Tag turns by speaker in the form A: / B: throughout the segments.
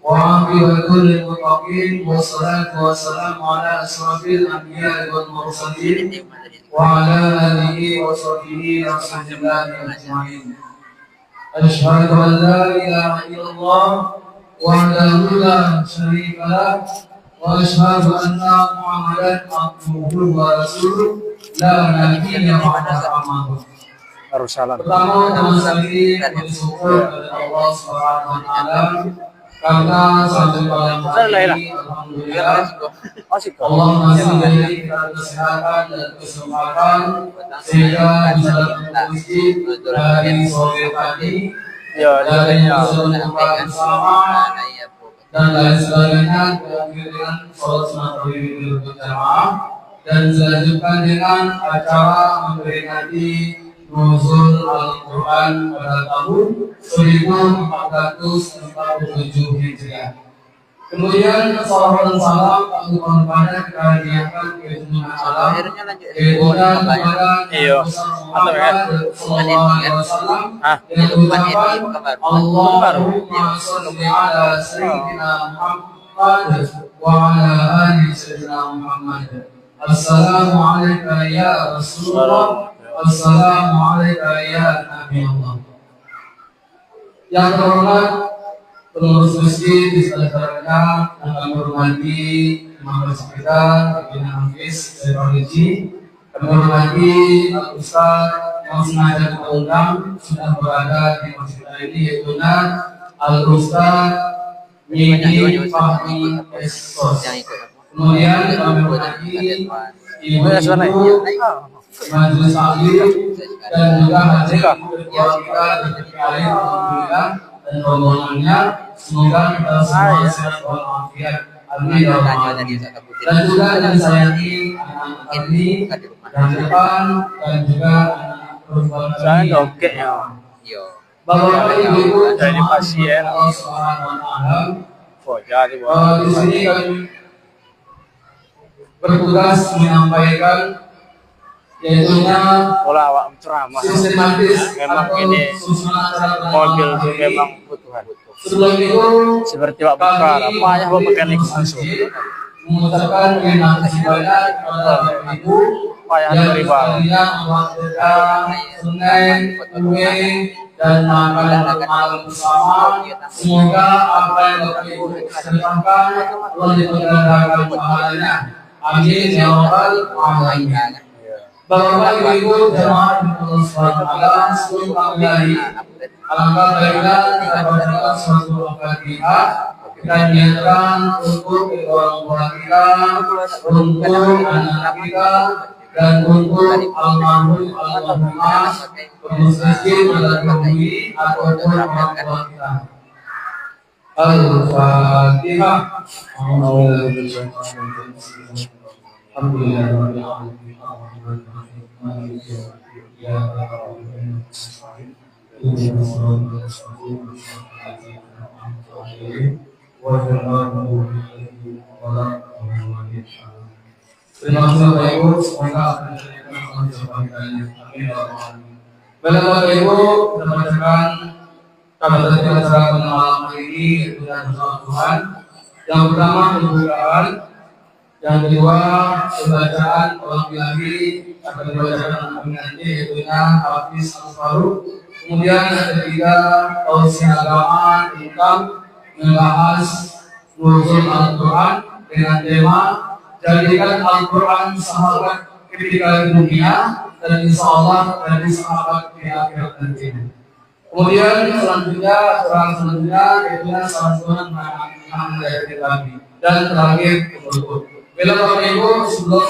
A: وعاقبة للمتقين والصلاة والسلام على أشرف الأنبياء والمرسلين وعلى آله وصحبه رسول الله أجمعين. أشهد أن لا إله إلا الله وحده لا شريك له وأشهد أن محمدا عبده ورسوله لا نبي بعده أما بعد. Pertama teman sekali bersyukur kepada Allah Subhanahu wa taala karena sampai pada hari ini alhamdulillah Allah masih memberi kita kesehatan dan kesempatan sehingga bisa bermasjid dari sore tadi dari bersama dan lain sebagainya dengan sholat sunat berjamaah dan dilanjutkan dengan acara memperingati nuzul Al-Quran pada tahun 1447 Hijriah. Kemudian salawat dan salam kepada kita hadiahkan ke junjungan alam kemudian kepada Muhammad sallallahu alaihi wasallam yang mengucapkan Allahumma shalli ala sayyidina Muhammad wa ala ali sayyidina Muhammad. Assalamualaikum ya Rasulullah. Assalamualaikum ya Nabi Allah. Yang terhormat pengurus masjid di sekitarnya, yang kami hormati imam masjid kita, Ibn Hafiz dari Pariji, kami hormati Al-Ustaz yang sengaja kita undang sudah berada di masjid ini, yaitu Al-Ustaz Yeni Fahmi Esos. Kemudian kami hormati Ibu Majelis Taklim dan juga hadir ketua kita dari alhamdulillah dan rombongannya, semoga kita semua sehat walafiat. Amin ya rabbal alamin. Dan juga disayangi anak-anak ini dan depan dan juga anak perempuan kami. Bapak Ibu dari pasien Allah Subhanahu wa taala. Di sini kami bertugas menyampaikan yaitu sistematis
B: memang ini mobil memang kebutuhan.
A: Sebelum itu
B: seperti Pak Bakar, apa ya Bapak mekanik langsung
A: mengucapkan terima kasih banyak kepada Ibu yang bersedia mewakilkan Senin, kue dan makan bersama. Semoga apa yang Bapak Ibu sertakan Allah dipergadakan pahalanya. Amin ya rabbal alamin. Bapak Ibu jemaah Allah Subhanahu wa taala, sebelum kami alangkah baiknya kita bacakan suatu Al-Fatihah. Kita niatkan untuk orang tua kita, untuk anak kita, dan untuk almarhum almarhumah pengurus masjid melalui ataupun orang tua kita. Al-Fatihah. Alhamdulillah. Terima kasih Bapak Ibu, semoga akan diberikan kebaikannya. Amin ya rabbal alamin. Bapak Ibu, kita bacakan kabar acara pada malam hari ini yaitu bersama Tuhan. Yang pertama pembukaan, yang kedua pembacaan ulang lagi akan dibacakan nanti yaitu Hafiz Al-Faruq. Kemudian yang ketiga tausiah agama tentang membahas nuzul Al-Quran dengan tema jadikan Al-Quran sahabat ketika di dunia dan insya Allah dari sahabat di akhirat nanti. Kemudian selanjutnya yaitu santunan anak dari kami dan terakhir penutup. Bila Bapak Ibu sebelum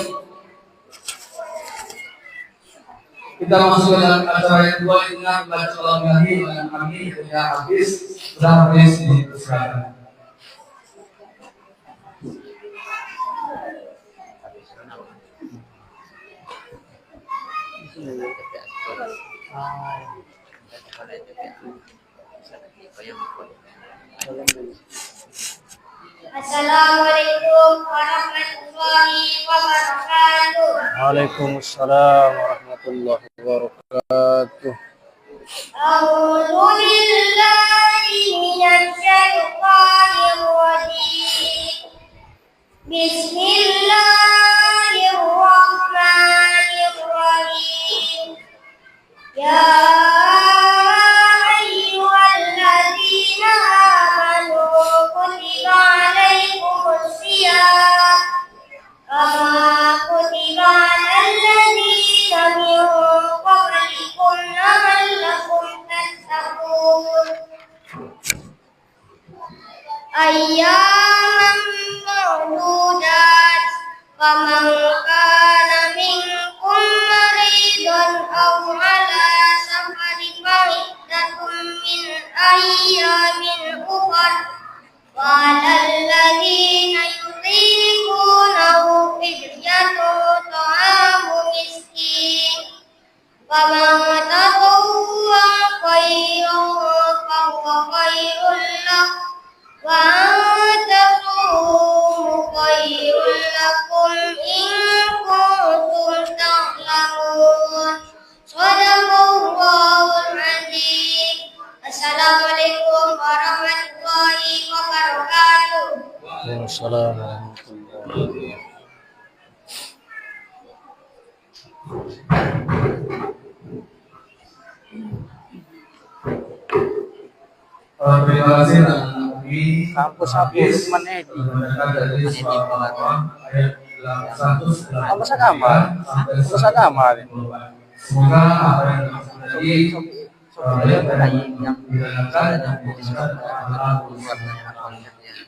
A: kita masuk ke dalam acara yang kedua ini baca salam lagi dengan kami ya habis sudah habis dipersilakan.
C: Assalamualaikum warahmatullahi wabarakatuh.
B: Waalaikumsalam warahmatullahi wabarakatuh.
C: أعوذ بالله من الشيطان الرجيم بسم الله الرحمن الرحيم يا أيها الذين آمنوا كتب عليكم الصيام كما كتب على الذين من قبلكم لعلكم تتقون أياما معدودات فمن كان منكم مريضا أو على سفر فعدة من أيام أخر وعلى الذين يطيقونه فدية طعام مسكين فمن تطوع خيرا فهو خير له وأن تصوموا خير لكم إن كنتم تعلمون صدق الله العظيم. Assalamualaikum warahmatullahi wabarakatuh.
B: Waalaikumsalam warahmatullahi
A: Terima kasih dan kami
B: Kampus habis mana di?
A: dari ayat 108
B: Kampus agama. Kampus agama.
A: Semoga apa yang terjadi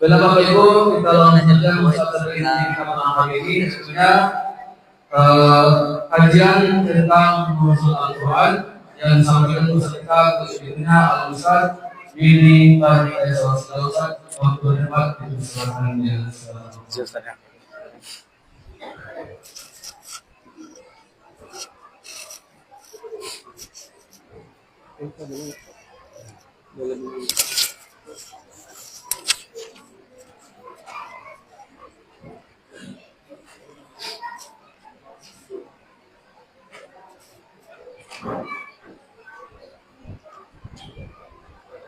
A: Bila Bapak Ibu kita lanjutkan materi kita hari ini sebenarnya kajian tentang nusul Al-Quran yang disampaikan Ustaz kita khususnya Al-Ustaz Willy Bani Ustaz waktu debat itu silakannya.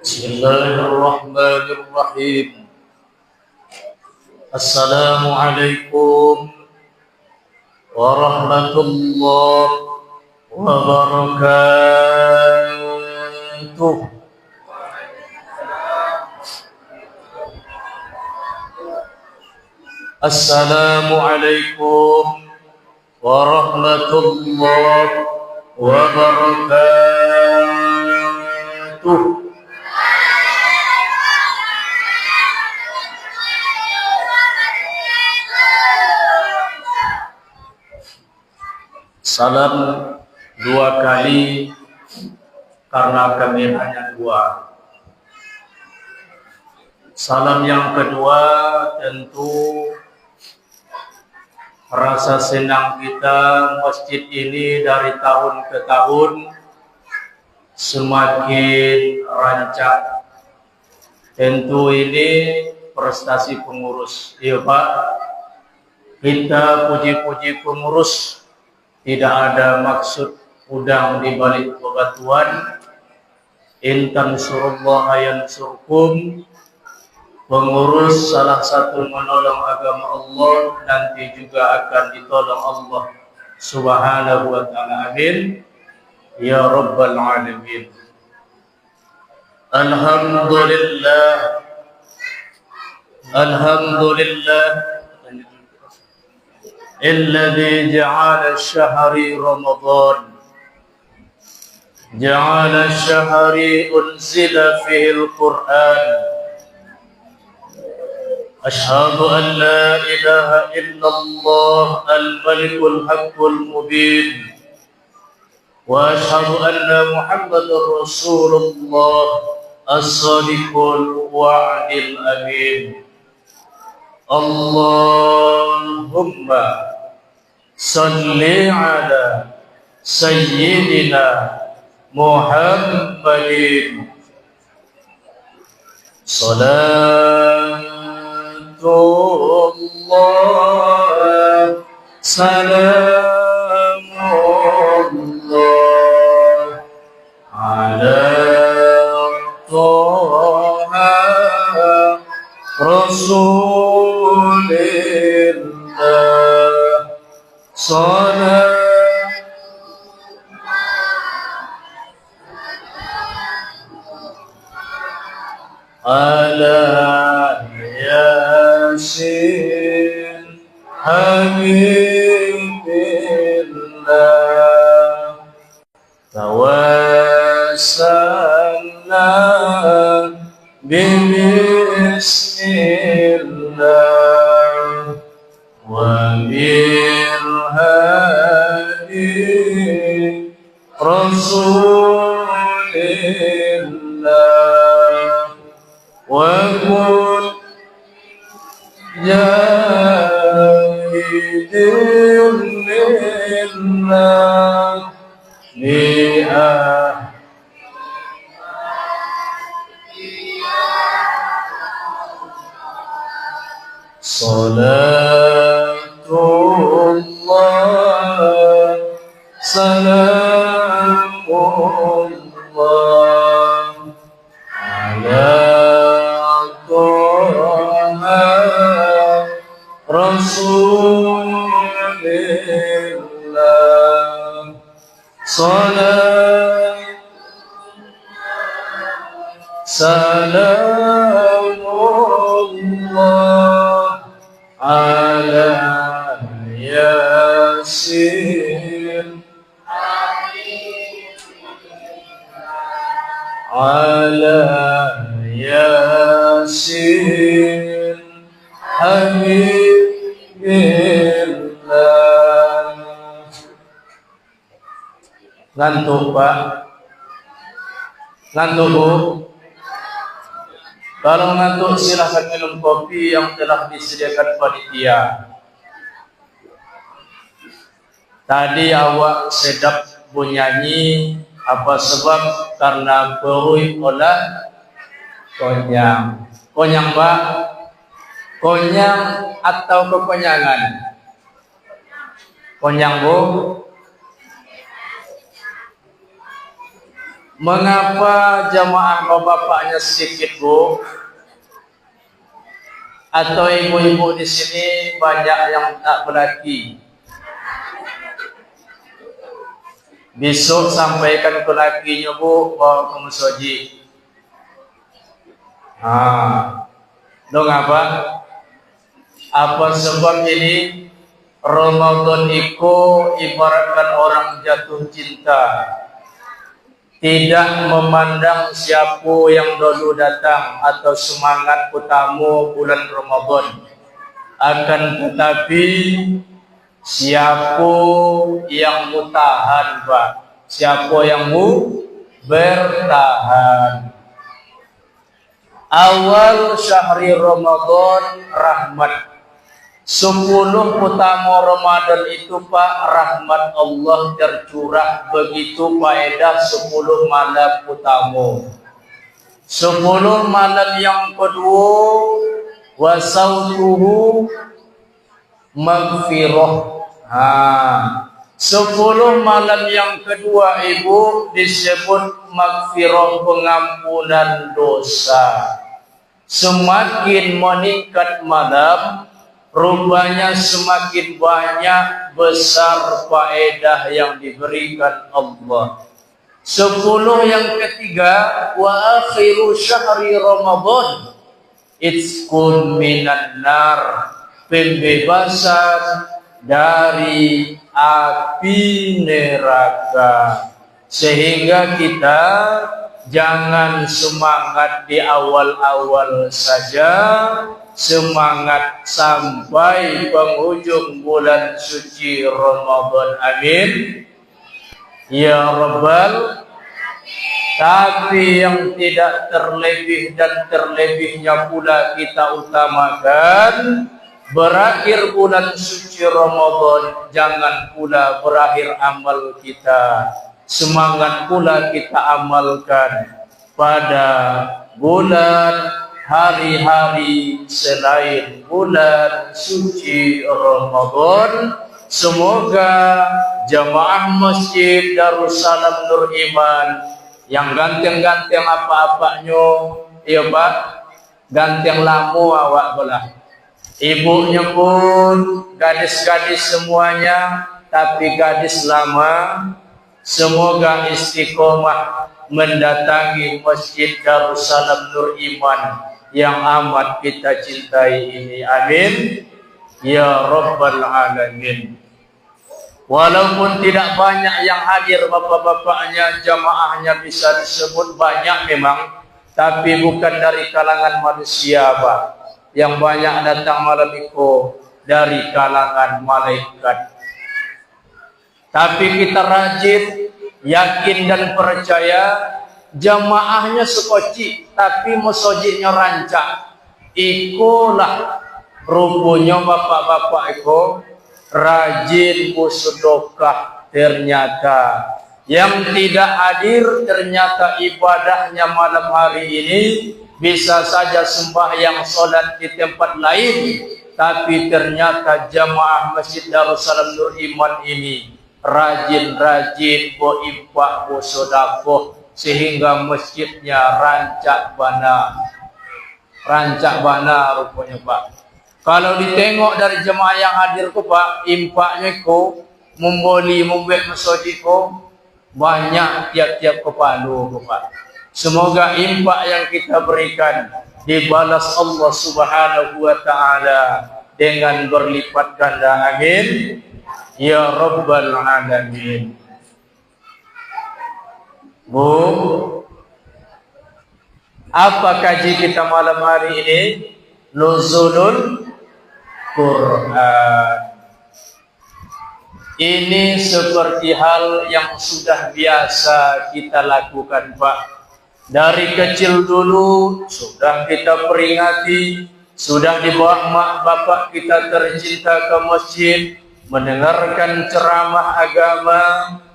D: Bismillahirrahmanirrahim. Assalamualaikum warahmatullahi wabarakatuh. Assalamualaikum warahmatullahi wabarakatuh. Salam dua kali karena kami hanya dua. Salam yang kedua tentu rasa senang kita masjid ini dari tahun ke tahun semakin rancak. Tentu ini prestasi pengurus. Iya Pak, kita puji-puji pengurus. Tidak ada maksud udang di balik bebatuan. In tansurullaha yansurkum. Pengurus salah satu menolong agama Allah, nanti juga akan ditolong Allah Subhanahu wa ta'ala. Amin ya rabbal alamin. Alhamdulillah. Alhamdulillah الذي جعل الشهر رمضان جعل الشهر أنزل فيه القرآن أشهد أن لا إله إلا الله الملك الحق المبين وأشهد أن محمد رسول الله الصادق الوعد الأمين اللهم صل على سيدنا محمد صلاة الله سلام الله على Rasulillah. Salat ala Yasin Habibillah. Tawassalna bismillah wa birhadi Rasulillah wa kul jahidin lillah bi'ah. Salatullah salamullah ala Taha Rasulillah. Salat salamullah ala Yasin ala Yasin Habibillah. Ngantuk Pak? Ngantuk Bu? Kalau ngantuk silahkan minum kopi yang telah disediakan panitia. Tadi awak sedap bernyanyi, apa sebab? Karena berui olah konyang. Konyang Pak? Konyang atau kekonyangan? Konyang Bu? Mengapa jamaah bapak-bapaknya sedikit Bu? Atau ibu-ibu di sini banyak yang tak berlaki? Besok sampaikan ke lakinya Bu, bawa ke musoji. Dong apa? Apa sebab ini? Ramadan itu ibaratkan orang jatuh cinta, tidak memandang siapa yang dulu datang atau semangat utamu bulan Ramadan. Akan tetapi siapa yang mutahan Pak? Siapa yang bertahan? Awal syahri Ramadan rahmat. 10 utama Ramadan itu Pak, rahmat Allah tercurah. Begitu faedah 10 malam utama. 10 malam yang kedua wasautuhu maghfirah. 10 malam yang kedua Ibu disebut maghfirah, pengampunan dosa. Semakin meningkat malam, rupanya semakin banyak besar faedah yang diberikan Allah. 10 yang ketiga, wa akhiru syahri Ramadan itqun minan nar, pembebasan dari api neraka. Sehingga kita jangan semangat di awal-awal saja, semangat sampai penghujung bulan suci Ramadan. Amin ya Rabbal. Tapi yang tidak terlebih dan terlebihnya pula kita utamakan, berakhir bulan suci Ramadan jangan pula berakhir amal kita. Semangat pula kita amalkan pada bulan hari-hari selain bulan suci Ramadan. Semoga jamaah Masjid Darussalam Nur Iman yang ganteng-ganteng apa-apanya, ya Pak, ganteng lamu awak belah. Ibunya pun gadis-gadis semuanya, tapi gadis lama. Semoga istiqomah mendatangi Masjid Darussalam Nur Iman yang amat kita cintai ini. Amin ya rabbal alamin. Walaupun tidak banyak yang hadir bapak-bapaknya, jamaahnya bisa disebut banyak memang, tapi bukan dari kalangan manusia, Pak. Yang banyak datang malam itu dari kalangan malaikat. Tapi kita rajin, yakin dan percaya, jamaahnya sekoci, tapi masjidnya rancak. Ikulah rupanya bapak-bapak itu rajin bersedekah. Ternyata yang tidak hadir, ternyata ibadahnya malam hari ini bisa saja sembahyang solat di tempat lain, tapi ternyata jamaah Masjid Darussalam Nur Iman ini rajin-rajin berinfak bersedekah sehingga masjidnya rancak bana rupanya, Pak. Kalau ditengok dari jemaah yang hadir ko, Pak, infaknya ko membuat masjid ko banyak tiap-tiap kepala ko, Pak. Semoga infak yang kita berikan dibalas Allah Subhanahu wa taala dengan berlipat ganda. Amin ya rabbal alamin. Bu, apa kaji kita malam hari ini? Nuzulul Quran. Ini seperti hal yang sudah biasa kita lakukan, Pak. Dari kecil dulu sudah kita peringati, sudah dibawa mak bapak kita tercinta ke masjid, mendengarkan ceramah agama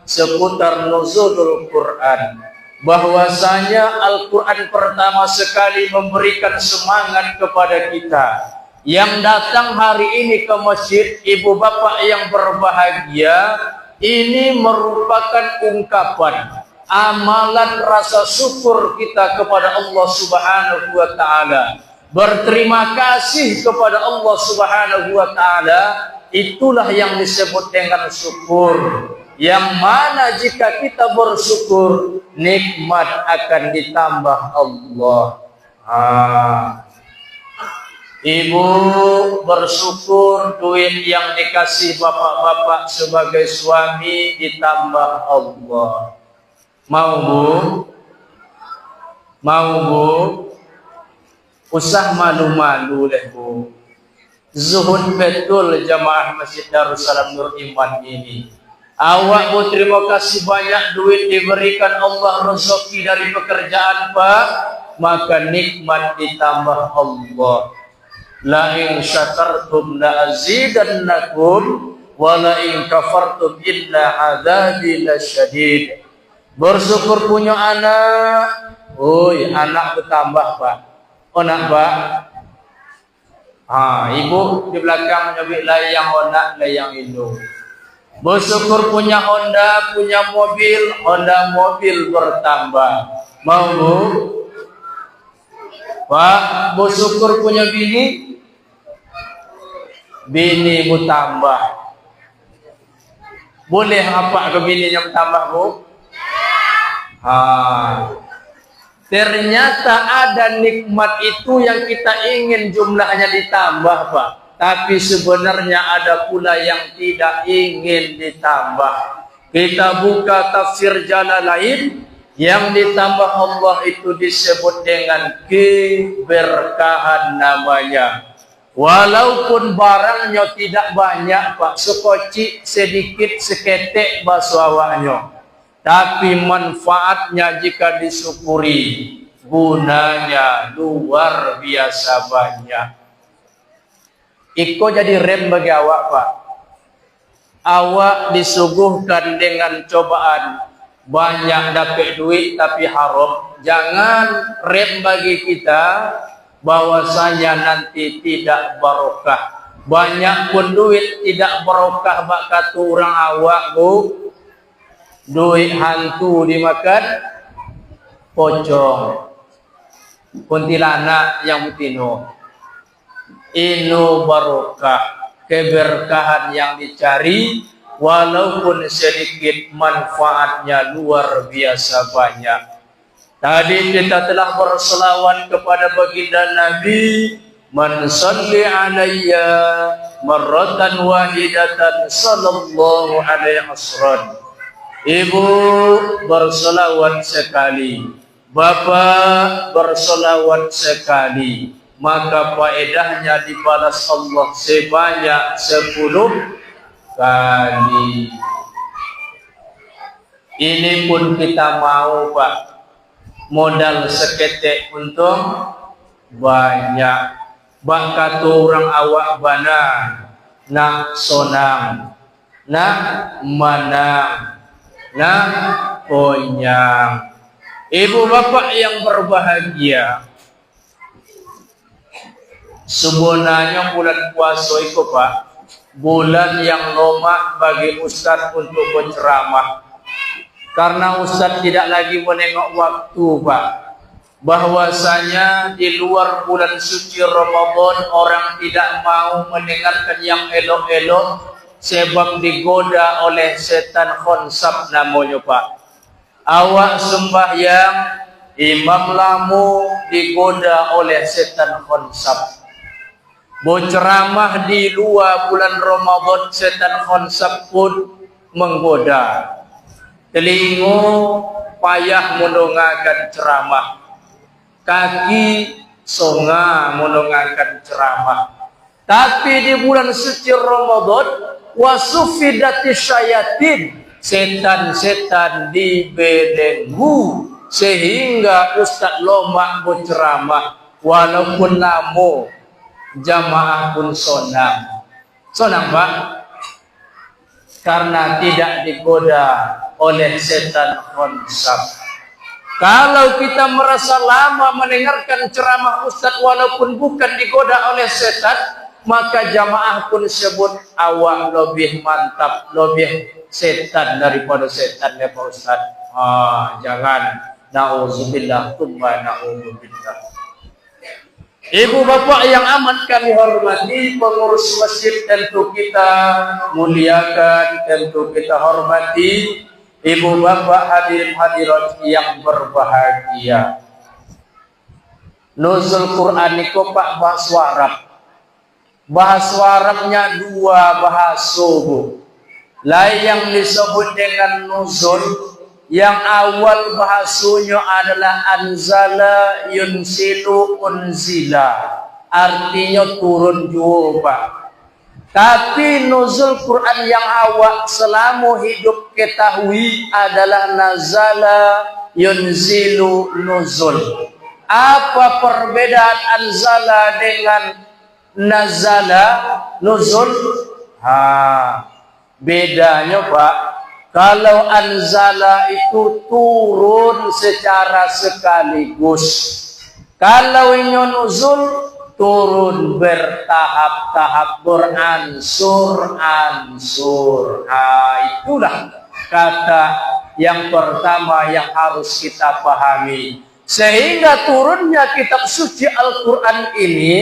D: seputar nuzulul Quran. Bahwasanya Al-Quran pertama sekali memberikan semangat kepada kita yang datang hari ini ke masjid, ibu bapak yang berbahagia. Ini merupakan ungkapan amalan rasa syukur kita kepada Allah Subhanahu wa taala. Berterima kasih kepada Allah Subhanahu wa taala, itulah yang disebut dengan syukur. Yang mana jika kita bersyukur, nikmat akan ditambah Allah. Ibu bersyukur duit yang dikasih bapak-bapak sebagai suami ditambah Allah. Mau bu? Mau bu? Usah malu-malu deh bu. Zuhud betul jamaah Masjid Darussalam Nur Iman ini. Awak bu terima kasih banyak duit diberikan Allah rezeki dari pekerjaan, Pak, maka nikmat ditambah Allah. La in syakartum la azidannakum wa la in kafartum inna adzabi lasyadid. Bersyukur punya anak, anak bertambah, Pak. Oh nak, Pak. Ibu di belakang menyebut layang onak, layang induk. Bersyukur punya Honda, punya mobil, Honda mobil bertambah. Mau bu? Pak, bersyukur punya bini, bini bertambah. Boleh apa ke bini yang bertambah bu? Ternyata ada nikmat itu yang kita ingin jumlahnya ditambah, Pak. Tapi sebenarnya ada pula yang tidak ingin ditambah. Kita buka tafsir Jalalain, yang ditambah Allah itu disebut dengan keberkahan namanya. Walaupun barangnya tidak banyak, Pak, sekocik, sedikit, seketek bahasa awaknya. Tapi manfaatnya jika disyukuri, gunanya luar biasa banyak. Iko jadi rem bagi awak, Pak. Awak disuguhkan dengan cobaan, banyak dapat duit tapi haram. Jangan rem bagi kita bahwasanya nanti tidak barokah. Banyak pun duit tidak barokah, bak kata orang awak bu. Duit hantu dimakan pocong. kuntilanak yang betino. Inu barokah, keberkahan yang dicari, walaupun sedikit manfaatnya luar biasa banyak. Tadi kita telah berselawat kepada baginda Nabi, man salli alayya marratan wahidatan sallallahu alaihi wasallam. Ibu berselawat sekali, bapak berselawat sekali, maka faedahnya dibalas Allah sebanyak 10 kali. Ini pun kita mau, Pak, modal seketek untung banyak. Bak kata orang awak bana nak sonang, nak manang, nak ponyang. Ibu bapak yang berbahagia, sebenarnya bulan puasa itu, Pak, bulan yang lomak bagi Ustadz untuk berceramah. Karena Ustadz tidak lagi menengok waktu, Pak. Bahwasanya di luar bulan suci Ramadan orang tidak mau mendengarkan yang elok-elok sebab digoda oleh setan khonsab namanya, Pak. Awak sembahyang, imam lamu digoda oleh setan khonsab. Berceramah di luar bulan Ramadan, setan khonsab pun menggoda. Telinga payah mendengarkan ceramah, kaki songa mendengarkan ceramah. Tapi di bulan suci Ramadan, wasufidati syayatin, setan-setan dibelenggu sehingga Ustaz lomak berceramah, walaupun lama jamaah pun sonang. Sonang, Pak, karena tidak digoda oleh setan khonsab. Kalau kita merasa lama mendengarkan ceramah Ustaz walaupun bukan digoda oleh setan, maka jamaah pun sebut awak lebih mantap, lebih setan daripada setan, ya Pak Ustaz. Jangan. Nauzubillah, tsumma nauzubillah. Ibu bapak yang amat kami hormati, pengurus masjid tentu kita muliakan, tentu kita hormati. Ibu bapak hadirin hadirat yang berbahagia, nuzul Quran itu, Pak, bahasa Arab. Bahasa Arabnya 2 bahasa, Bu. Lain yang disebut dengan nuzul, yang awal bahasanya adalah anzala yunsilu unzila, artinya turun juga, Pak. Tapi nuzul Quran yang awak selama hidup ketahui adalah nazala yunzilu nuzul. Apa perbedaan anzala dengan nazala nuzul? Bedanya, Pak, kalau anzala itu turun secara sekaligus. Kalau ini nuzul turun bertahap-tahap, beransur-ansur. Itulah kata yang pertama yang harus kita pahami. Sehingga turunnya kitab suci Al-Quran ini,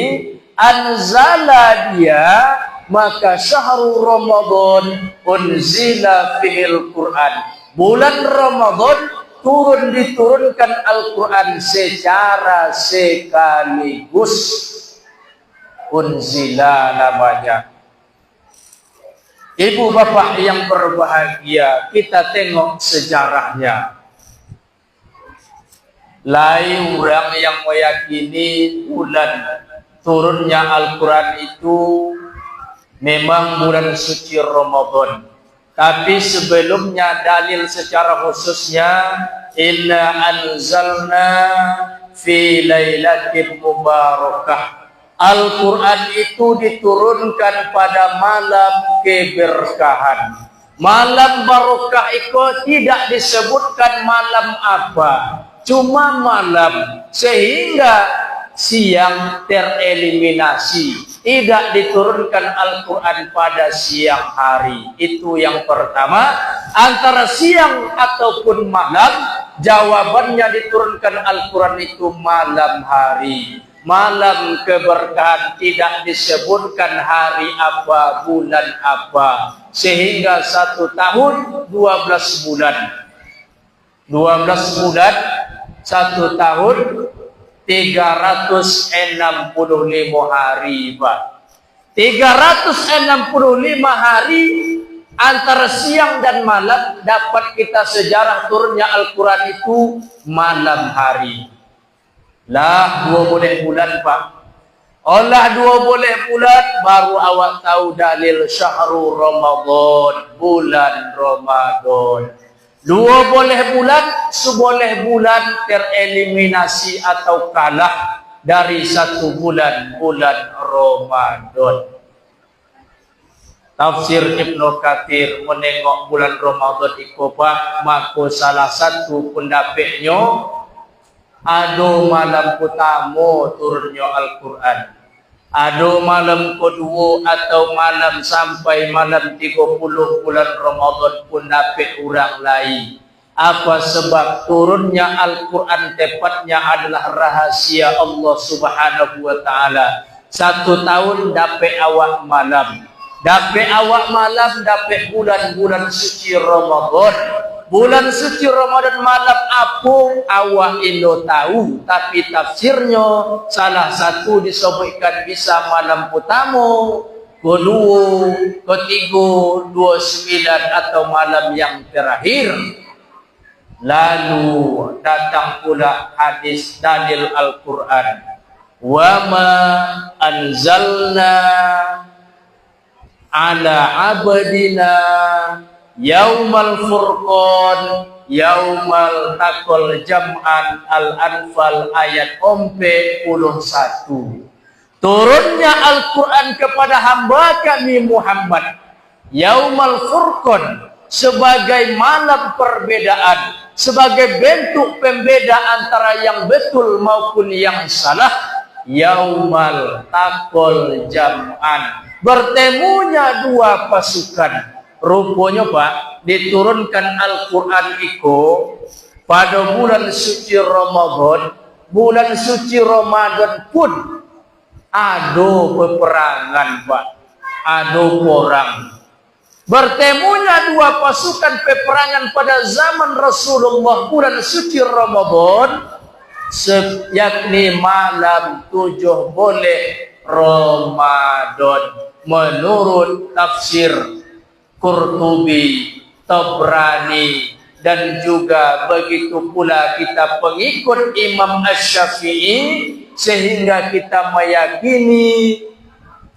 D: anzala dia, maka syahrul Ramadan unzila fihil Quran. Bulan Ramadan diturunkan Al-Quran secara sekaligus. Unzila namanya. Ibu bapak yang berbahagia, kita tengok sejarahnya. Lain orang yang meyakini bulan turunnya Al-Quran itu memang bulan suci Ramadan. Tapi sebelumnya dalil secara khususnya, inna anzalna fi lailatin mubarakah. Al-Quran itu diturunkan pada malam keberkahan. Malam barokah itu tidak disebutkan malam apa, cuma malam. Sehingga siang tereliminasi. Tidak diturunkan Al-Quran pada siang hari. Itu yang pertama. Antara siang ataupun malam, jawabannya diturunkan Al-Quran itu malam hari. Malam keberkahan, tidak disebutkan hari apa, bulan apa. Sehingga 1 tahun 12 bulan. 12 bulan 1 tahun 365 hari, Pak. 365 hari antara siang dan malam dapat kita sejarah turunnya Al-Quran itu malam hari. Lah 2 boleh bulan, Pak. Olah 2 boleh bulan baru awak tahu dalil syahrul Ramadan, bulan Ramadan. 2 boleh bulan, seboleh bulan tereliminasi atau kalah dari 1 bulan, bulan Ramadan. Tafsir Ibnu Katsir menengok bulan Ramadan itu, Pak, maka salah satu pendapatnya ado malam pertama turunnya Al-Quran. Ado malam kedua atau malam sampai malam 30 bulan Ramadan pun dapat orang lain. Apa sebab turunnya Al-Quran tepatnya adalah rahasia Allah Subhanahu wa Ta'ala. 1 tahun dapat awak malam. Dapat awak malam, dapat bulan-bulan suci Ramadan. Bulan suci Ramadan malam apa awak Indo tahu, tapi tafsirnya salah satu disebutkan bisa malam pertama, kedua, ketiga, 29 atau malam yang terakhir. Lalu datang pula hadis dalil Al-Quran. Wa ma anzalna ala abdina Yaumal Furqan, Yaumal Taqal Jam'an, Al-Anfal ayat 41. Turunnya Al-Quran kepada hamba kami Muhammad Yaumal Furqan, sebagai malam perbedaan, sebagai bentuk pembeda antara yang betul maupun yang salah. Yaumal Taqal Jam'an, bertemunya 2 pasukan. Rupanya, Pak, diturunkan Al-Quran itu pada bulan suci Ramadan. Bulan suci Ramadan pun ada peperangan, Pak. Ada perang. Bertemunya 2 pasukan peperangan pada zaman Rasulullah bulan suci Ramadan, yakni malam 7 boleh Ramadan menurut tafsir Qurtubi, Tabrani, dan juga begitu pula kita pengikut Imam Asy-Syafi'i, sehingga kita meyakini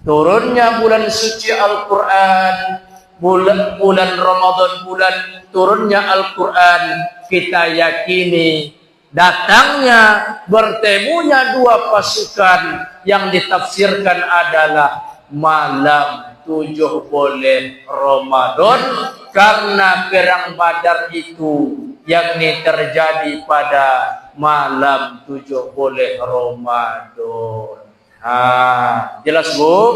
D: turunnya bulan suci Al-Quran, bulan Ramadan, bulan turunnya Al-Quran, kita yakini datangnya bertemunya 2 pasukan yang ditafsirkan adalah malam 7 bulan Ramadan, karena perang Badar itu yakni terjadi pada malam 7 bulan Ramadan. Jelas, Bu?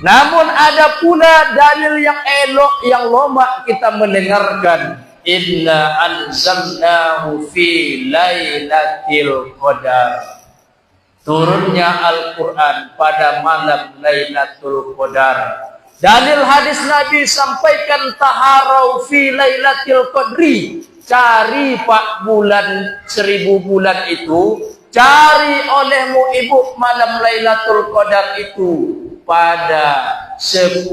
D: Namun ada pula dalil yang elok yang lama kita mendengarkan. Inna anzalnahu fi lailatul qadar. Turunnya Al-Quran pada malam Lailatul Qadar. Dalil hadis Nabi sampaikan taharau fi Lailatul Qadri. Cari, Pak, bulan 1000 bulan itu. Cari olehmu ibu malam Lailatul Qadar itu pada 10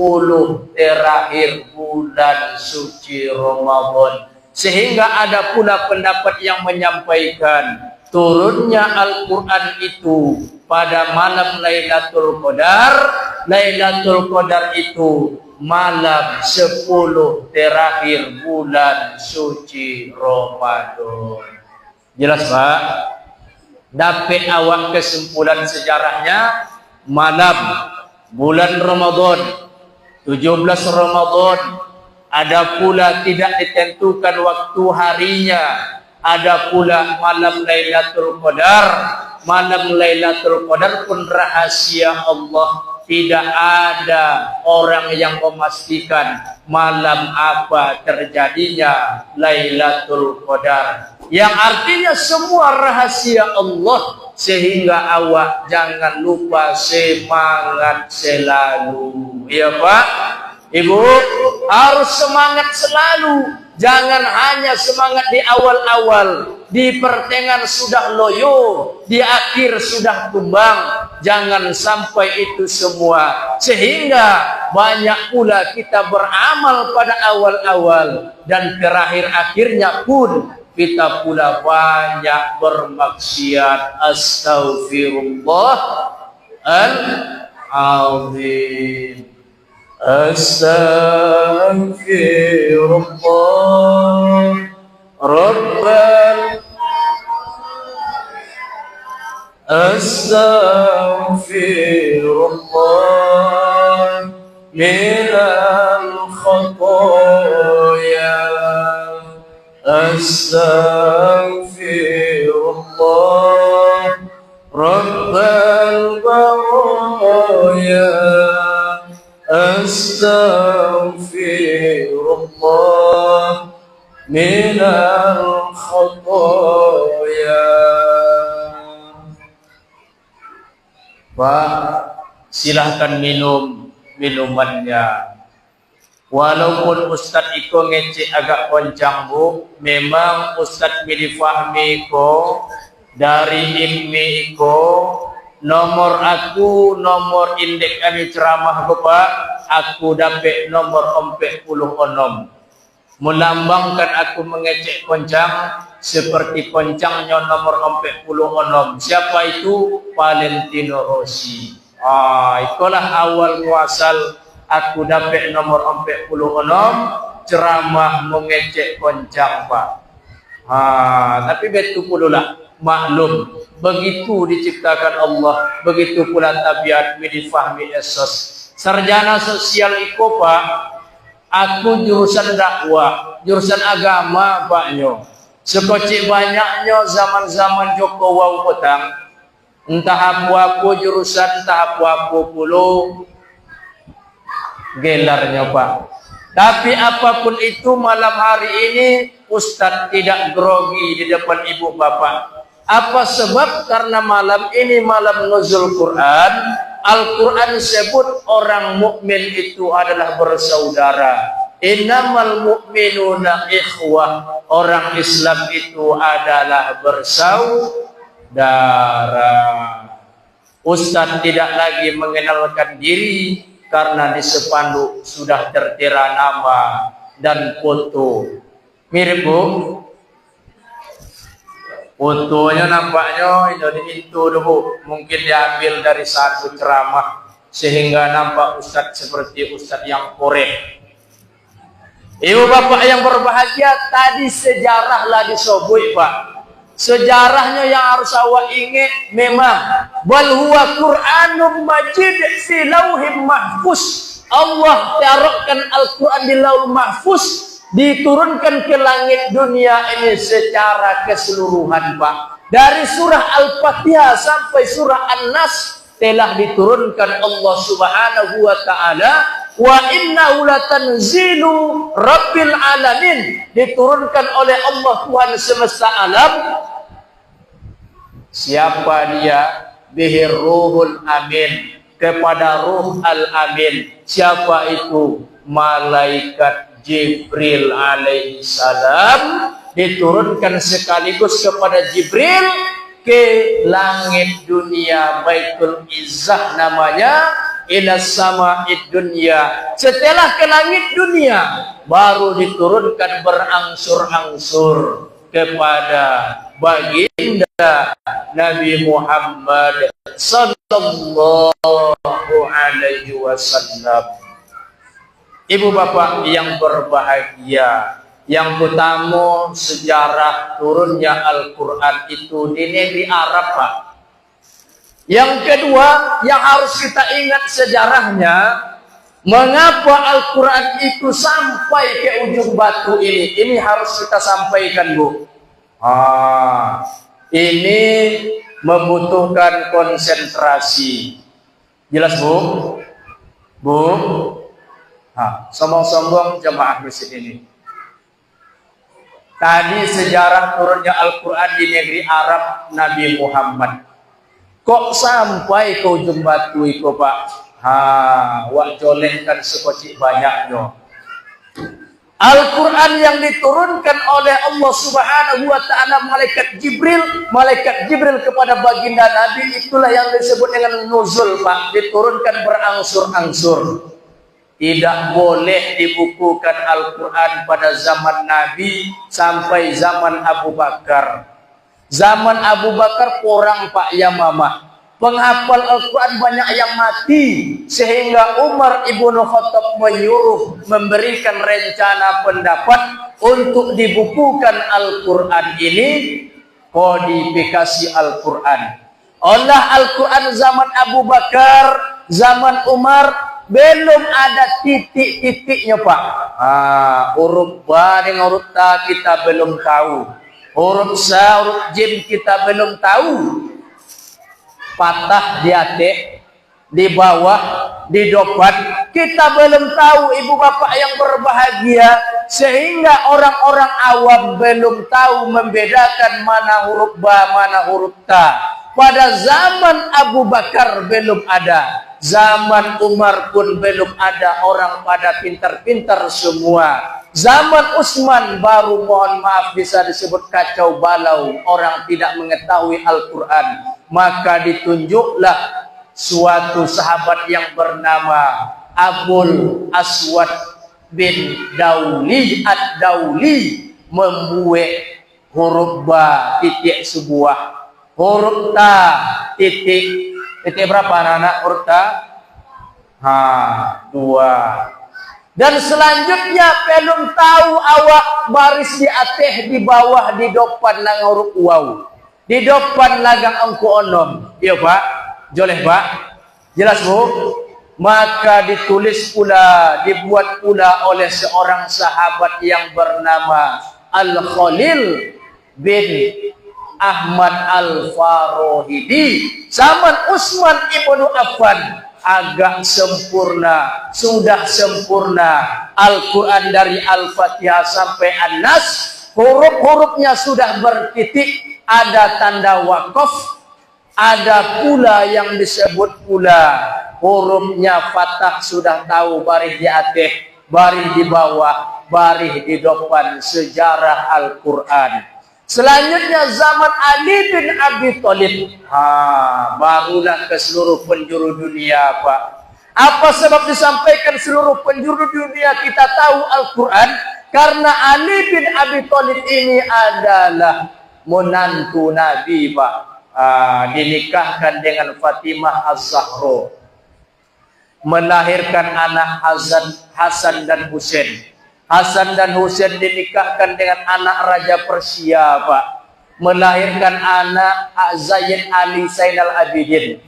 D: terakhir bulan suci Ramadan. Sehingga ada pula pendapat yang menyampaikan turunnya Al-Quran itu pada malam Lailatul Qadar. Lailatul Qadar itu malam 10 terakhir bulan suci Ramadan. Jelas, Pak? Dapat awak kesimpulan sejarahnya malam bulan Ramadan, 17 Ramadan. Ada pula tidak ditentukan waktu harinya. Ada pula malam Lailatul Qadar malam Lailatul Qadar pun rahasia Allah. Tidak ada orang yang memastikan malam apa terjadinya Lailatul Qadar. Yang artinya semua rahasia Allah, sehingga awak jangan lupa semangat selalu. Ya Pak, Ibu, harus semangat selalu. Jangan hanya semangat di awal-awal, di pertengahan sudah loyo, di akhir sudah tumbang. Jangan sampai itu semua, sehingga banyak pula kita beramal pada awal-awal dan terakhir-akhirnya pun kita pula banyak bermaksiat. Astaghfirullahaladzim. Astaghfirullah Rabbal Astaghfirullah minal khatoya Astaghfirullah Rabbal baraya Astaghfirullah minal khatoya. Pak, silahkan minum minumannya. Walaupun Ustadz Iko ngecek agak koncang Bu, memang Ustadz Mili Fahmi Iko dari IMMI Iko, nomor aku, nomor indeks kami ceramah Bapak, aku dapat nomor 46. Melambangkan aku mengecek koncang seperti koncangnya nomor 46. Siapa itu? Valentino Rossi. Itulah awal muasal aku dapat nomor 46, ceramah mengecek koncang Pak. Tapi betul pula lah, maklum, begitu diciptakan Allah, begitu pula tabiat Mili Fahmi Esos. Sarjana sosial Iko Pak, aku jurusan dakwah, jurusan agama Paknyo. Sekocik banyaknya zaman-zaman Joko Wau Petang, entah apa jurusan, entah apa puluh gelarnya Pak. Tapi apapun itu, malam hari ini Ustadz tidak grogi di depan ibu bapak. Apa sebab? Karena malam ini malam nuzul Quran. Al-Quran sebut orang mukmin itu adalah bersaudara. Innamal mu'minuna ikhwah. Orang Islam itu adalah bersaudara. Ustadz tidak lagi mengenalkan diri karena di spanduk sudah tertera nama dan foto. Mirip Bu? Fotonya nampaknya itu Bu. Mungkin diambil dari satu ceramah sehingga nampak Ustadz seperti Ustadz yang korek. Ibu bapak yang berbahagia, tadi sejarahlah disobui Pak. Sejarahnya yang harus awak ingat memang bal huwa Qur'anun Majid fi lauhim mahfuz. Allah taruhkan Al-Quran di lauh mahfuz, diturunkan ke langit dunia ini secara keseluruhan Pak. Dari surah Al-Fatihah sampai surah An-Nas telah diturunkan Allah Subhanahu wa taala. Wa innahu latanzilu rabbil alamin, diturunkan oleh Allah Tuhan semesta alam. Siapa dia? Bihir ruhul amin, kepada ruh al-amin. Siapa itu? Malaikat Jibril alaihi salam, diturunkan sekaligus kepada Jibril ke langit dunia, Baitul Izzah namanya, ila sama'id dunya. Setelah ke langit dunia baru diturunkan berangsur-angsur kepada baginda Nabi Muhammad sallallahu alaihi wasallam. Ibu bapak yang berbahagia, yang pertama sejarah turunnya Al-Quran itu di negeri Arab Pak. Yang kedua yang harus kita ingat sejarahnya, mengapa Al-Quran itu sampai ke ujung batu ini. Ini harus kita sampaikan Bu. Ini membutuhkan konsentrasi. Jelas Bu? Bu? Sombong-sombong jemaah masjid ini. Tadi sejarah turunnya Al-Quran di negeri Arab Nabi Muhammad. Kok sampai ke ujung batu itu Pak? Wak jolengkan sekocik banyaknya. Al-Quran yang diturunkan oleh Allah Subhanahu wa ta'ala malaikat Jibril kepada baginda Nabi, itulah yang disebut dengan nuzul Pak, diturunkan berangsur-angsur. Tidak boleh dibukukan Al-Quran pada zaman Nabi sampai zaman Abu Bakar. Zaman Abu Bakar kurang Pak Yamamah, penghafal Al-Quran banyak yang mati, sehingga Umar ibnu Khattab menyuruh, memberikan rencana pendapat untuk dibukukan Al-Quran ini, kodifikasi Al-Quran. Oleh Al-Quran zaman Abu Bakar, zaman Umar, belum ada titik-titiknya Pak. Huruf ba dengan huruf ta kita belum tahu, huruf sa, huruf jim kita belum tahu. Patah di atik, di bawah, di depan, kita belum tahu ibu bapak yang berbahagia, sehingga orang-orang awam belum tahu membedakan mana huruf ba, mana huruf ta. Pada zaman Abu Bakar belum ada, zaman Umar pun belum ada, orang pada pintar-pintar semua. Zaman Utsman baru, mohon maaf, bisa disebut kacau balau, orang tidak mengetahui Al-Quran. Maka ditunjuklah suatu sahabat yang bernama Abul Aswad bin Dauli Ad-Dauli membuat huruf ba titik sebuah, huruf ta titik berapa anak-anak huruf ta? Dua. Dan selanjutnya belum tahu awak baris di atas, di bawah, di depan lang huruf waw, di depan lagang angku onom. Iya Pak, joleh Pak, jelas Bu. Maka ditulis pula, dibuat pula oleh seorang sahabat yang bernama Al-Khalil bin Ahmad Al-Farohidi. Zaman Utsman ibnu Affan agak sempurna, sudah sempurna Al-Quran dari Al-Fatihah sampai An-Nas, huruf-hurufnya sudah bertitik, ada tanda wakaf, ada pula yang disebut pula hurufnya fathah, sudah tahu baris di atas, baris di bawah, baris di depan, sejarah Al-Quran. Selanjutnya zaman Ali bin Abi Thalib, barulah ke seluruh penjuru dunia Pak. Apa sebab disampaikan seluruh penjuru dunia kita tahu Al-Quran? Karena Ali bin Abi Thalib ini adalah menantu Nabi Pak, dinikahkan dengan Fatimah Az-Zahra, melahirkan anak Hasan dan Husain. Hasan dan Husain dinikahkan dengan anak Raja Persia Pak, melahirkan anak Zaid Ali Zainal Abidin.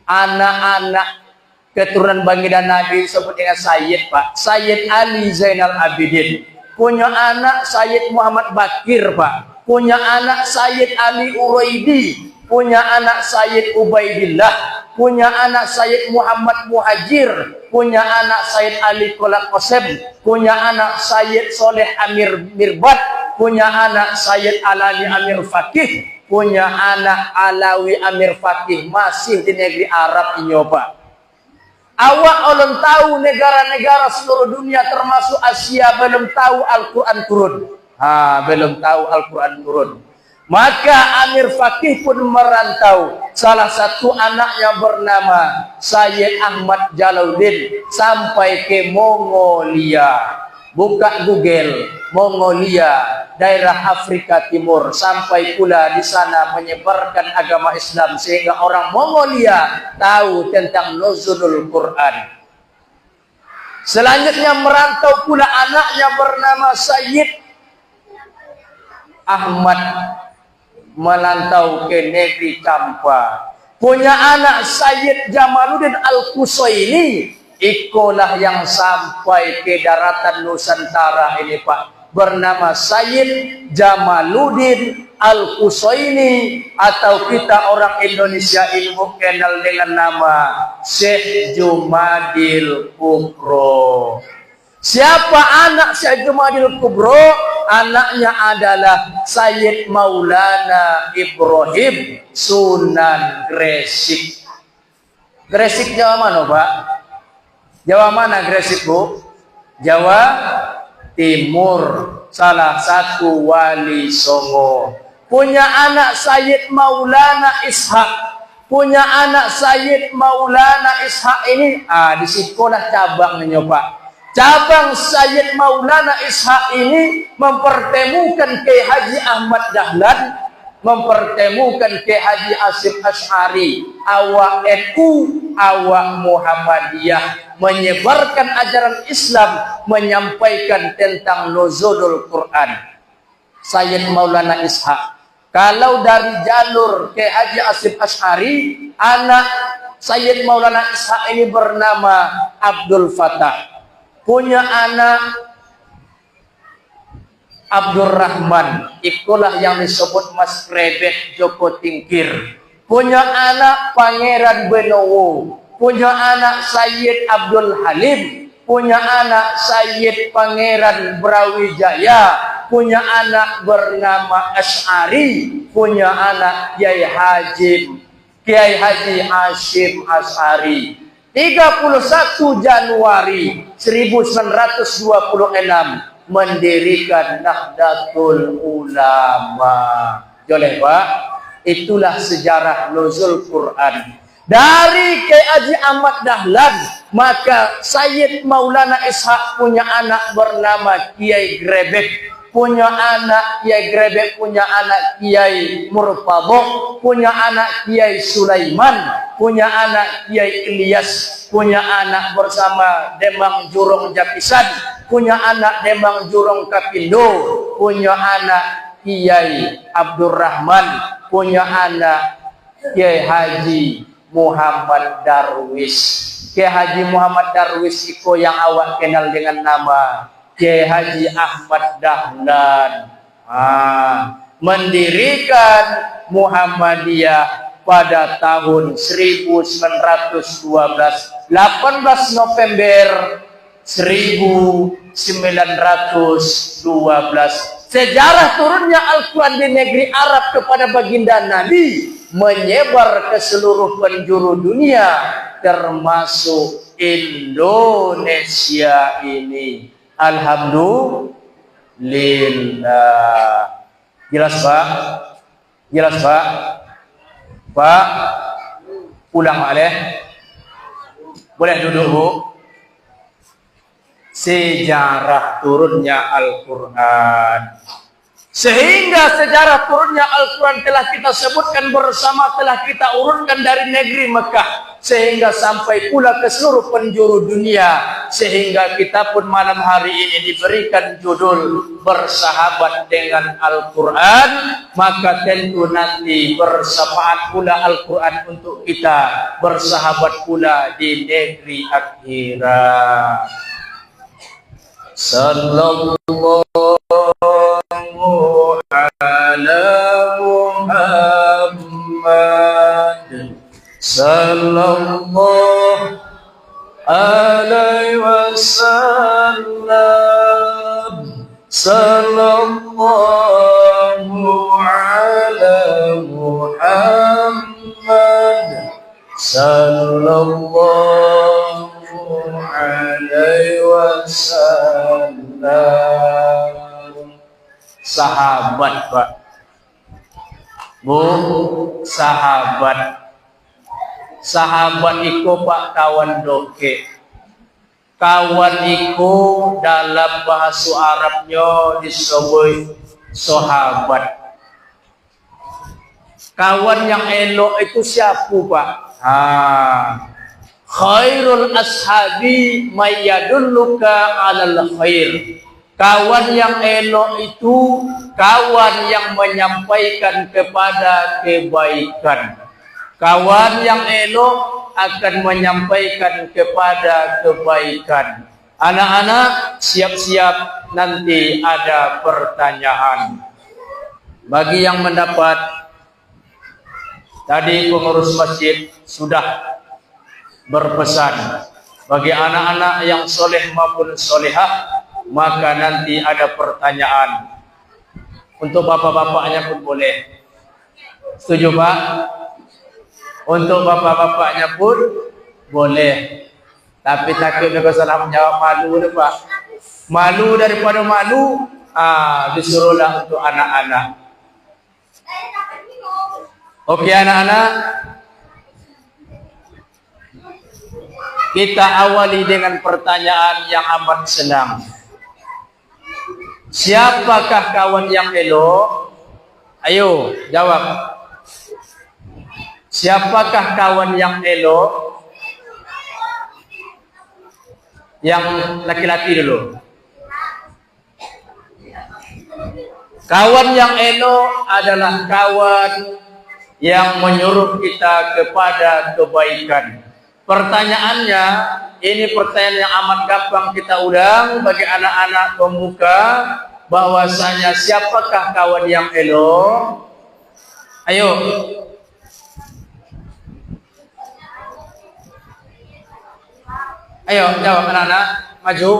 D: Anak-anak keturunan baginda Nabi disebut dengan Sayyid Pak, Sayyid Ali Zainal Abidin. Punya anak Sayyid Muhammad Bakir Pak, punya anak Sayyid Ali Uraidi, punya anak Sayyid Ubaidillah, punya anak Sayyid Muhammad Muhajir, punya anak Sayyid Ali Kolak Qasem, punya anak Sayyid Soleh Amir Mirbat, punya anak Sayyid Alani Amir Fakih, punya anak Alawi Amir Fakih, masih di negeri Arab ini Pak. Awak ulun tahu negara-negara seluruh dunia termasuk Asia belum tahu Al-Quran turun. Belum tahu Al-Quran turun. Maka Amir Fakih pun merantau. Salah satu anaknya bernama Sayyid Ahmad Jalaluddin sampai ke Mongolia. Buka Google, Mongolia, daerah Afrika Timur, sampai pula di sana menyebarkan agama Islam sehingga orang Mongolia tahu tentang nuzulul Quran. Selanjutnya merantau pula anaknya bernama Sayyid Ahmad, melantau ke negeri Campa. Punya anak Sayyid Jamaluddin Al-Qusaini, ikolah yang sampai ke daratan Nusantara ini Pak, bernama Sayyid Jamaluddin Al-Qusaini, atau kita orang Indonesia ilmu kenal dengan nama Syekh Jumadil Kubro. Siapa anak Syekh Jumadil Kubro? Anaknya adalah Sayyid Maulana Ibrahim Sunan Gresik. Gresik Jawa mana, Pak? Jawa mana Gresik, Bu? Jawa Timur. Salah satu wali Songo. Punya anak Sayyid Maulana Ishaq. Punya anak Sayyid Maulana Ishaq ini di sekolah cabangnya, Pak. Cabang Sayyid Maulana Ishaq ini mempertemukan Kiai Haji Ahmad Dahlan, mempertemukan Kiai Haji Hasyim Asy'ari, awak NU, awak Muhammadiyah, menyebarkan ajaran Islam, menyampaikan tentang nuzulul Quran. Sayyid Maulana Ishaq. Kalau dari jalur Kiai Haji Hasyim Asy'ari, anak Sayyid Maulana Ishaq ini bernama Abdul Fatah. Punya anak Abdurrahman, itulah yang disebut Mas Krebet Joko Tingkir. Punya anak Pangeran Benowo. Punya anak Sayyid Abdul Halim. Punya anak Sayyid Pangeran Brawijaya. Punya anak bernama Asy'ari. Punya anak Kiai Haji Hasyim Asy'ari. 31 Januari 1926 mendirikan Nahdlatul Ulama. Boleh, Pak? Itulah sejarah nuzul Quran. Dari Kiai Haji Ahmad Dahlan, maka Sayyid Maulana Ishaq punya anak bernama Kiai Grebek. Punya anak Kiai Grebek, punya anak Kiai Murtabok, punya anak Kiai Sulaiman, punya anak Kiai Ilyas, punya anak bersama Demang Jurong Japisan, punya anak Demang Jurong Kapindo, punya anak Kiai Abdurrahman, punya anak Kiai Haji Muhammad Darwis. Kiai Haji Muhammad Darwis itu yang awak kenal dengan nama Kiai Haji Ahmad Dahlan. Mendirikan Muhammadiyah pada tahun 1912, 18 November 1912. Sejarah turunnya Al-Quran di negeri Arab kepada baginda Nabi menyebar ke seluruh penjuru dunia, termasuk Indonesia ini. Alhamdulillah. Jelas, Pak? Jelas, Pak? Pak, ulang balik. Boleh duduk, Bu? Sejarah turunnya Al-Quran. Sehingga sejarah turunnya Al-Quran telah kita sebutkan bersama, telah kita urutkan dari negeri Mekah sehingga sampai pula ke seluruh penjuru dunia, sehingga kita pun malam hari ini diberikan judul bersahabat dengan Al-Quran. Maka tentu nanti bersahabat pula Al-Quran untuk kita, bersahabat pula di negeri akhirat. Sallallahu ala Muhammad sallallahu alaihi wasallam, sallallahu ala Muhammad sallallahu alaihi wasallam. Sahabat, Pak, Bu, sahabat. Sahabat itu, Pak, kawan doke. Kawan itu dalam bahasa Arabnya disebut sahabat. Kawan yang elok itu siapa, Pak? Khairul ashabi mayyadulluka alal khair. Kawan yang elok itu kawan yang menyampaikan kepada kebaikan. Kawan yang elok akan menyampaikan kepada kebaikan. Anak-anak siap-siap, nanti ada pertanyaan. Bagi yang mendapat, tadi pengurus masjid sudah berpesan, bagi anak-anak yang soleh maupun solehah, maka nanti ada pertanyaan. Untuk bapak-bapaknya pun boleh. Setuju Pak? Untuk bapak-bapaknya pun boleh. Tapi takut dia salah menjawab, malu deh Pak. Malu daripada malu, disuruhlah untuk anak-anak. Oke anak-anak, kita awali dengan pertanyaan yang amat senang. Siapakah kawan yang elok? Ayo jawab. Siapakah kawan yang elok? Yang laki-laki dulu. Kawan yang elok adalah kawan yang menyuruh kita kepada kebaikan. Pertanyaannya, ini pertanyaan yang amat gampang kita ulang bagi anak-anak pemuka, bahwasanya siapakah kawan yang elok? Ayo. Ayo jawab anak-anak, maju.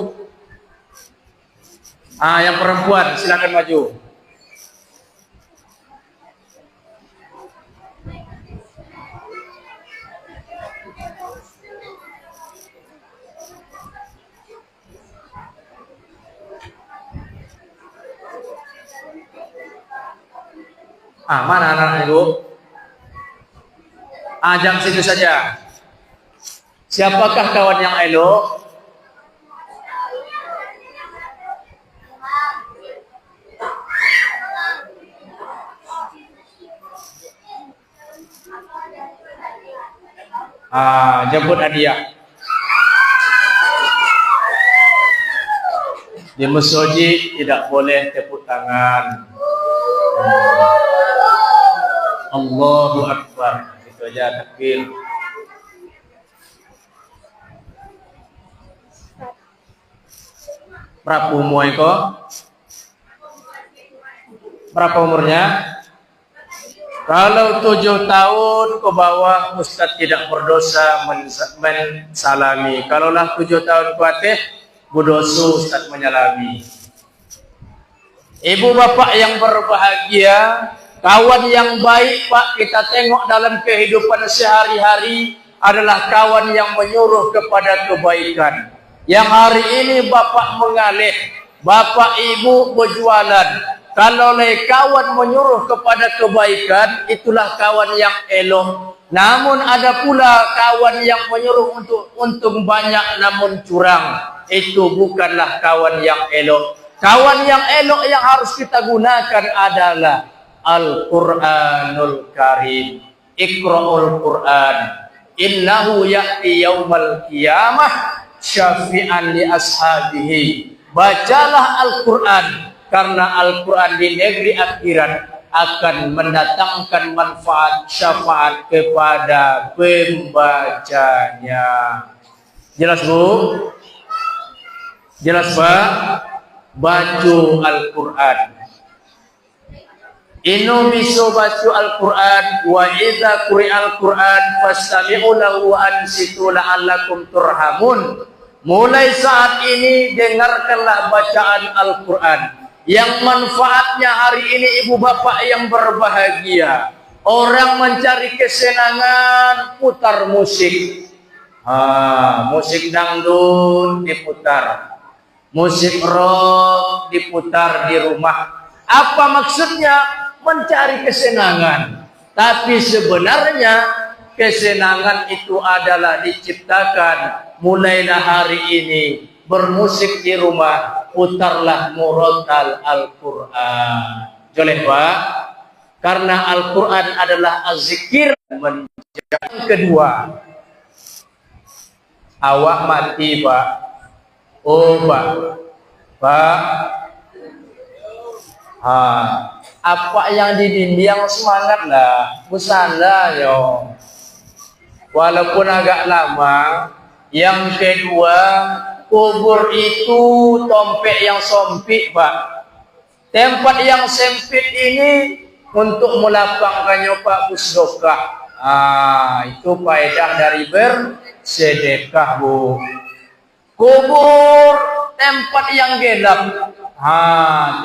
D: Yang perempuan silakan maju. Mana anak-anak ibu? Jam situ saja. Siapakah kawan yang elok? Jemput hadiah. Di masjid tidak boleh tepuk tangan. Allahu Akbar. Itu aja takbir. Berapa umurnya kok? Berapa umurnya? Kalau 7 tahun ke bawah, Ustaz tidak berdosa mensalami. Kalaulah 7 tahun ke atas, berdosa Ustaz menyalami. Ibu bapak yang berbahagia, kawan yang baik Pak, kita tengok dalam kehidupan sehari-hari adalah kawan yang menyuruh kepada kebaikan. Yang hari ini bapak mengalih, bapak ibu berjualan. Kalau kawan menyuruh kepada kebaikan, itulah kawan yang elok. Namun ada pula kawan yang menyuruh untuk untung banyak namun curang. Itu bukanlah kawan yang elok. Kawan yang elok yang harus kita gunakan adalah Al-Quranul Karim. Iqra'ul Quran. Innahu ya'ti yaumal qiyamah syafi'an li ashabihi. Bacalah Al-Quran, karena Al-Quran di negeri akhirat akan mendatangkan manfaat syafaat kepada pembacanya. Jelas Bu? Jelas Pak? Baca Al-Quran. Inu miso baca Al-Quran, wa idza quri'al Quran fastami'u lahu wa ansitu la'allakum turhamun. Mulai saat ini dengarkanlah bacaan Al-Quran yang manfaatnya hari ini ibu bapak yang berbahagia. Orang mencari kesenangan, putar musik. Musik dangdut diputar, musik rock diputar di rumah. Apa maksudnya? Mencari kesenangan. Tapi sebenarnya kesenangan itu adalah diciptakan mulailah hari ini bermusik di rumah, putarlah murotal Al-Quran. Boleh Pak? Karena Al-Quran adalah az-zikir. Yang kedua, awak mati Pak. Oh Pak. Pak. Apa yang dibimbing semangat lah, busana yo. Walaupun agak lama. Yang kedua, kubur itu tompek yang sempit Pak. Tempat yang sempit ini untuk melapangkannya Pak Pusdokah. Itu faedah dari bersedekah, Bu. Kubur tempat yang gelap.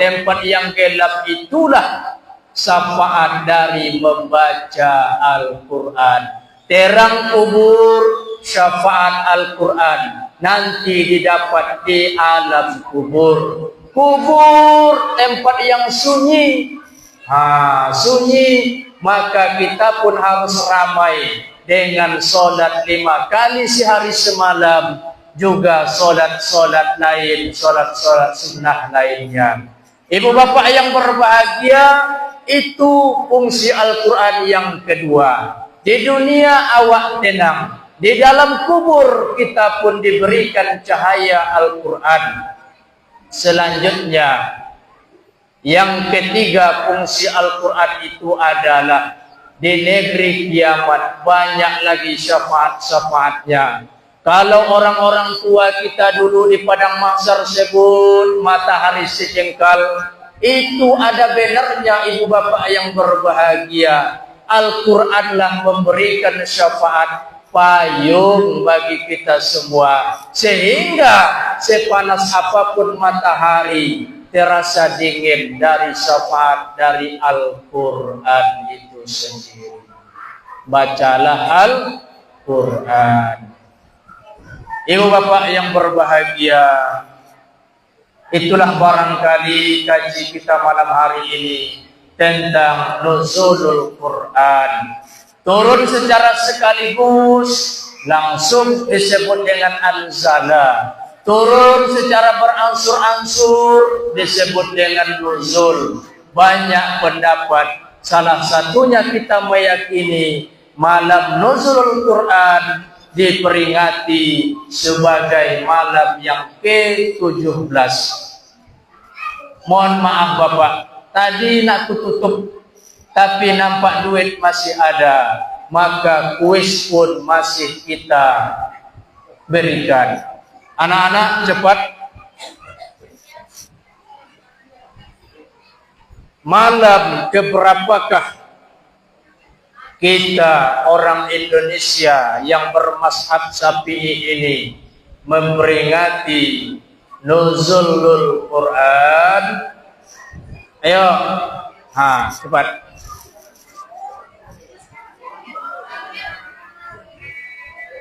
D: Tempat yang gelap itulah syafaat dari membaca Al-Quran. Terang kubur, syafaat Al-Quran nanti didapat di alam kubur. Kubur tempat yang sunyi. Sunyi, maka kita pun harus ramai dengan sholat 5 kali sehari semalam, juga sholat-sholat lain, sholat-sholat sunnah lainnya. Ibu bapak yang berbahagia, itu fungsi Al-Quran yang kedua. Di dunia awak tenang, di dalam kubur kita pun diberikan cahaya Al-Quran. Selanjutnya, yang ketiga fungsi Al-Quran itu adalah di negeri kiamat banyak lagi syafaat-syafaatnya. Kalau orang-orang tua kita dulu di padang mahsyar sebut matahari secengkal, itu ada bannernya ibu bapak yang berbahagia. Al-Quranlah memberikan syafaat payung bagi kita semua, sehingga sepanas apapun matahari terasa dingin dari syafaat dari Al-Quran itu sendiri. Bacalah Al-Quran. Ibu bapak yang berbahagia, itulah barangkali kaji kita malam hari ini tentang nuzulul Quran. Turun secara sekaligus, langsung disebut dengan anzala. Turun secara beransur-ansur disebut dengan nuzul. Banyak pendapat, salah satunya kita meyakini malam nuzulul Quran diperingati sebagai malam yang ke-17. Mohon maaf Bapak, tadi nak tutup tapi nampak duit masih ada, maka kuis pun masih kita berikan. Anak-anak cepat. Malam keberapakah kita orang Indonesia yang bermazhab Syafi'i ini memperingati nuzulul Quran? Ayo, cepat.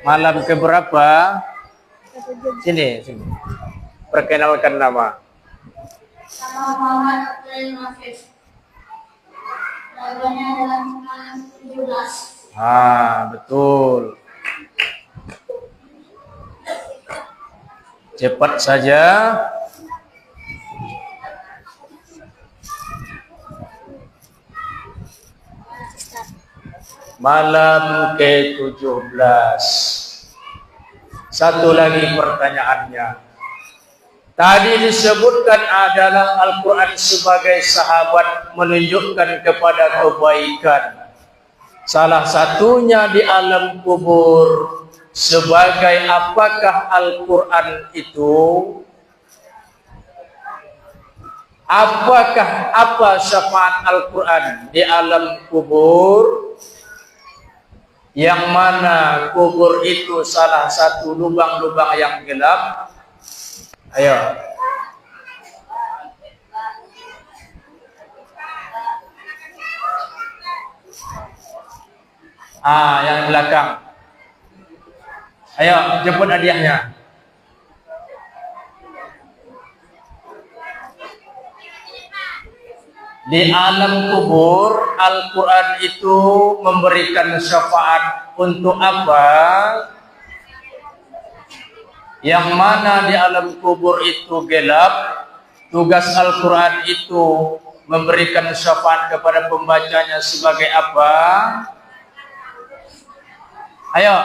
D: Malam keberapa? Sini. Perkenalkan nama.
C: Nama Muhammad Abdul Nafis. Lagunya dalam malam 17.
D: Betul. Cepat saja. Malam ke-17. Satu lagi pertanyaannya. Tadi disebutkan adalah Al-Quran sebagai sahabat menunjukkan kepada kebaikan. Salah satunya di alam kubur. Sebagai apakah Al-Quran itu? Apa syafaat Al-Quran di alam kubur? Yang mana kubur itu salah satu lubang-lubang yang gelap. Ayo. Yang belakang. Ayo, jemput hadiahnya. Di alam kubur, Al-Quran itu memberikan syafaat untuk apa? Yang mana di alam kubur itu gelap. Tugas Al-Quran itu memberikan syafaat kepada pembacanya sebagai apa? Ayo.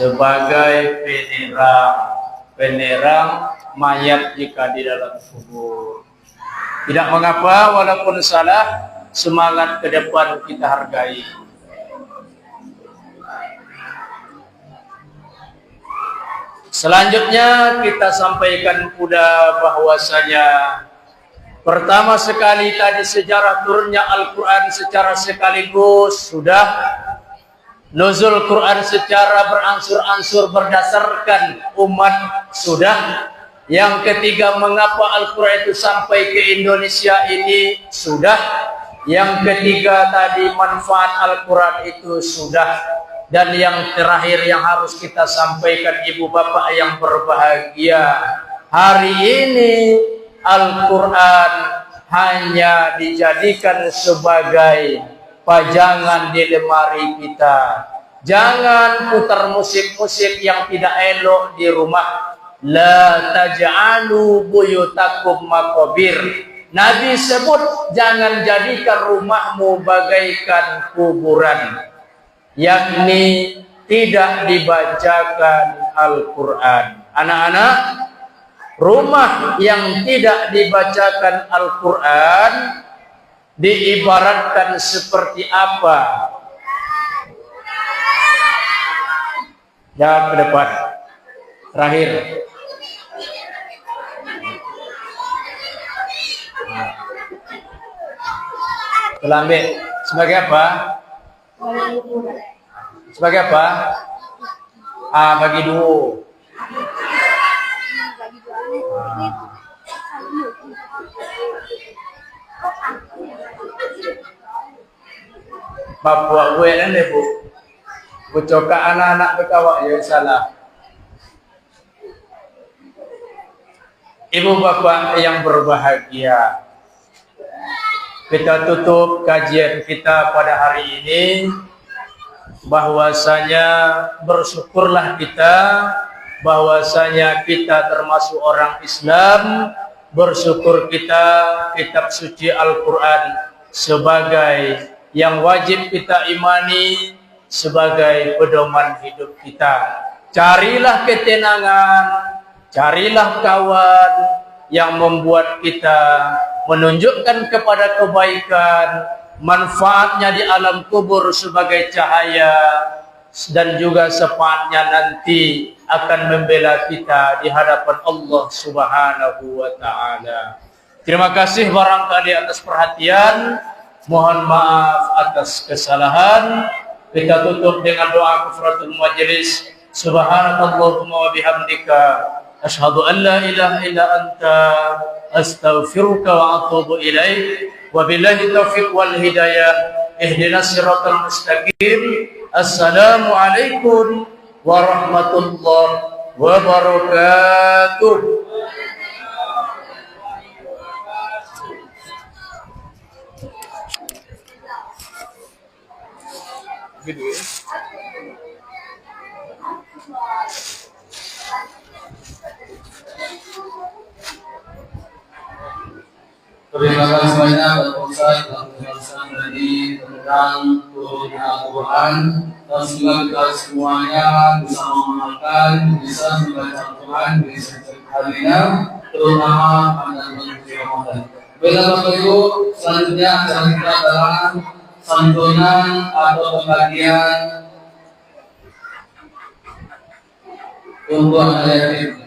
D: sebagai penerang mayat jika di dalam kubur. Tidak mengapa walaupun salah, semangat ke depan kita hargai. Selanjutnya kita sampaikan pula bahwasanya pertama sekali tadi sejarah turunnya Al-Quran secara sekaligus sudah. Nuzul Quran secara beransur-ansur berdasarkan umat sudah. Yang ketiga, mengapa Al-Quran itu sampai ke Indonesia ini sudah. Yang ketiga tadi, manfaat Al-Quran itu sudah. Dan yang terakhir yang harus kita sampaikan ibu bapak yang berbahagia, hari ini Al-Quran hanya dijadikan sebagai pajangan di lemari kita. Jangan putar musik-musik yang tidak elok di rumah. La taj'alu buyutakum maqabir. Nabi sebut jangan jadikan rumahmu bagaikan kuburan, yakni tidak dibacakan Al-Quran. Anak-anak, rumah yang tidak dibacakan Al-Quran diibaratkan seperti apa? Jawab ke depan. Terakhir. Kelambe sebagai apa? Sebagai apa? Bagi dua. Bapak gue ini bu, bucoka anak-anak berkawak ya salah. Ibu bapak yang berbahagia, kita tutup kajian kita pada hari ini bahwasanya bersyukurlah kita bahwasanya kita termasuk orang Islam. Bersyukur kita kitab suci Al-Quran sebagai yang wajib kita imani, sebagai pedoman hidup kita. Carilah ketenangan, carilah kawan yang membuat kita menunjukkan kepada kebaikan, manfaatnya di alam kubur sebagai cahaya, dan juga sepaatnya nanti akan membela kita di hadapan Allah Subhanahu wa Ta'ala. Terima kasih barangkali atas perhatian. Mohon maaf atas kesalahan. Kita tutup dengan doa kafaratul majlis. Subhanakallahumma wa bihamdika asyhadu an la ilaha illa anta astaghfiruka wa atubu ilaik. Wabillahi taufiq wal hidayah. Ihdinas siratal mustaqim. Assalamualaikum warahmatullahi wabarakatuh. Gitu ya.
A: Terima kasih banyak Bapak Ustaz telah menjelaskan dari tentang turunnya Al-Quran, dan semoga kita semuanya bisa mengamalkan, bisa membaca Al-Quran di setiap harinya, terutama pada bulan Ramadan. Baiklah Bapak Ibu, selanjutnya acara kita adalah santunan atau pembagian untuk anak yatim.